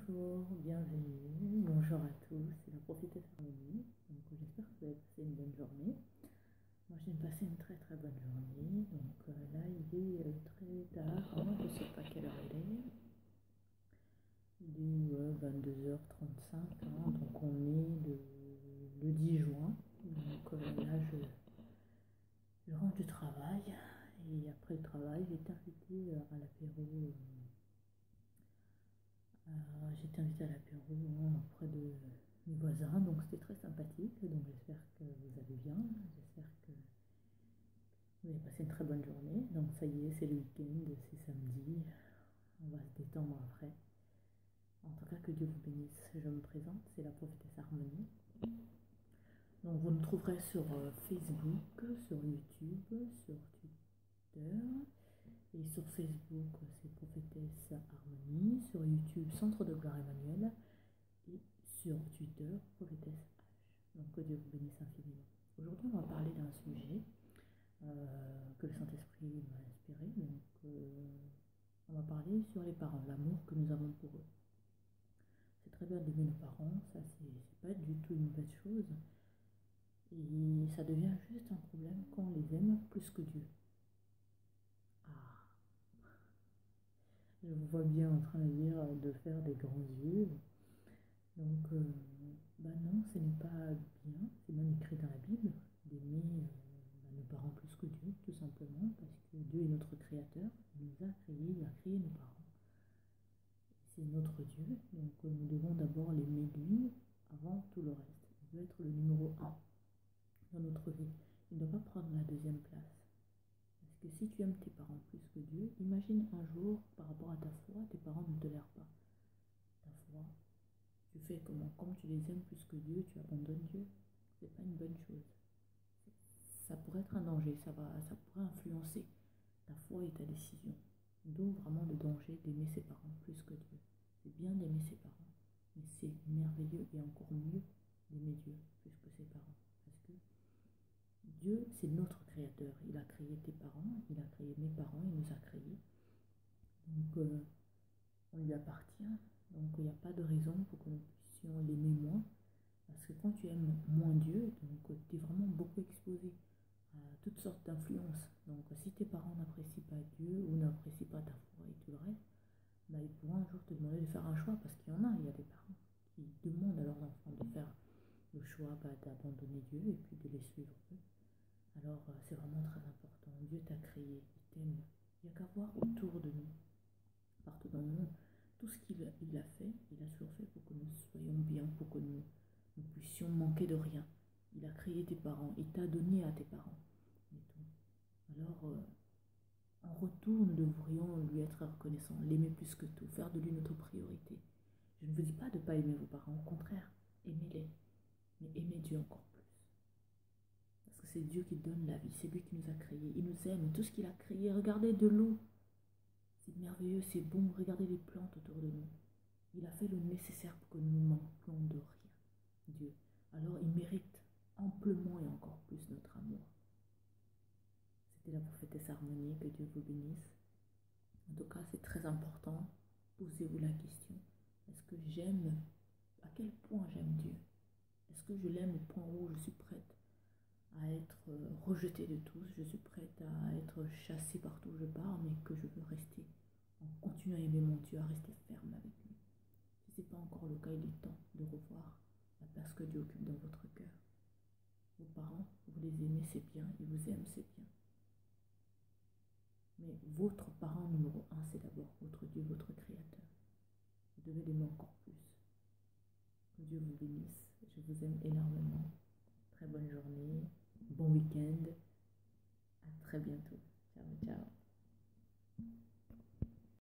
Bonjour, bienvenue, bonjour à tous, c'est la prophétesse Harmonie. Donc j'espère que vous avez passé une bonne journée. Moi j'ai passé une très très bonne journée. Donc là il est très tard, hein, je ne sais pas quelle heure il est. Il est 22h35, hein, donc on est le 10 juin. Donc là je rentre du travail et après le travail j'ai été invitée à l'apéro. J'étais invitée à l'apéro auprès de mes voisins, donc c'était très sympathique. Donc j'espère que vous allez bien, j'espère que vous avez passé une très bonne journée. Donc ça y est, c'est le week-end, c'est samedi, on va se détendre après. En tout cas, que Dieu vous bénisse. Je me présente, c'est la prophétesse Harmonie. Donc vous me trouverez sur Facebook, sur YouTube, sur Twitter. Et sur Facebook, c'est prophétesse Harmonie. Sur YouTube, Centre de Gloire Emmanuel. Et sur Twitter, prophétesse H. Donc que Dieu vous bénisse infiniment. Aujourd'hui, on va parler d'un sujet que le Saint-Esprit m'a inspiré. Donc on va parler sur les parents, l'amour que nous avons pour eux. C'est très bien d'aimer nos parents, ça c'est pas du tout une mauvaise chose. Et ça devient juste un problème quand on les aime plus que Dieu. Ah, je vous vois bien en train de dire de faire des grands yeux. Donc, non, ce n'est pas bien, c'est même écrit dans la Bible, d'aimer nos parents plus que Dieu, tout simplement, parce que Dieu est notre créateur, il nous a créés, il a créé nos parents. C'est notre Dieu, donc nous devons d'abord l'aimer lui avant tout le reste. Il doit être le numéro 1 dans notre vie. Il ne doit pas prendre la deuxième place. Parce que si tu aimes tes parents plus que Dieu, imagine un jour, par rapport à ta foi, tes parents ne tolèrent pas ta foi. Tu fais comment? Comme tu les aimes plus que Dieu, tu abandonnes Dieu. C'est pas une bonne chose. Ça pourrait être un danger, ça pourrait influencer ta foi et ta décision. D'où vraiment le danger d'aimer ses parents plus que Dieu. C'est bien d'aimer ses parents, mais c'est merveilleux et encore mieux d'aimer Dieu plus que ses parents. Parce que Dieu, c'est notre créateur. Il a créé tes parents, il a créé mes parents, il nous a créés. Donc, on lui appartient. Donc, il n'y a pas de raison pour que nous puissions l'aimer moins. Parce que quand tu aimes moins Dieu, donc tu es vraiment beaucoup exposé à toutes sortes d'influences. Donc si tes parents n'apprécient pas Dieu ou n'apprécient pas ta foi et tout le reste, ils pourront un jour te demander de faire un choix. Parce qu'il y en a, il y a des parents qui demandent à leurs enfants de faire le choix d'abandonner Dieu et puis de les suivre eux. Alors c'est vraiment très important. Dieu t'a créé, il t'aime. Il n'y a qu'à voir autour de nous, partout dans le monde, tout ce qu'il a fait, il a toujours fait pour que nous soyons bien, pour que nous puissions manquer de rien. Il a créé tes parents, il t'a donné à tes parents. Et tout. Alors, en retour, nous devrions lui être reconnaissants, l'aimer plus que tout, faire de lui notre priorité. Je ne vous dis pas de ne pas aimer vos parents, au contraire, aimez-les, mais aimez Dieu encore plus. Parce que c'est Dieu qui donne la vie, c'est lui qui nous a créés, il nous aime, tout ce qu'il a créé, regardez de l'eau. C'est merveilleux, c'est bon, regardez les plantes autour de nous. Il a fait le nécessaire pour que nous ne manquions de rien, Dieu. Alors il mérite amplement et encore plus notre amour. C'était la prophétesse Harmonie, que Dieu vous bénisse. En tout cas, c'est très important. Posez-vous la question. Est-ce que j'aime? À quel point j'aime Dieu? Est-ce que je l'aime au point où je suis prête à être rejetée de tous? Je suis prête à être chassée partout où je pars, mais que je veux rester en continuant à aimer mon Dieu, à rester ferme avec lui. Si ce n'est pas encore le cas, il est temps de revoir la place que Dieu occupe dans votre cœur. Vos parents, vous les aimez, c'est bien, ils vous aiment, c'est bien. Mais votre parent numéro 1, c'est d'abord votre Dieu, votre Créateur. Vous devez l'aimer encore plus. Que Dieu vous bénisse. Je vous aime énormément. Très bonne journée, bon week-end. À très bientôt.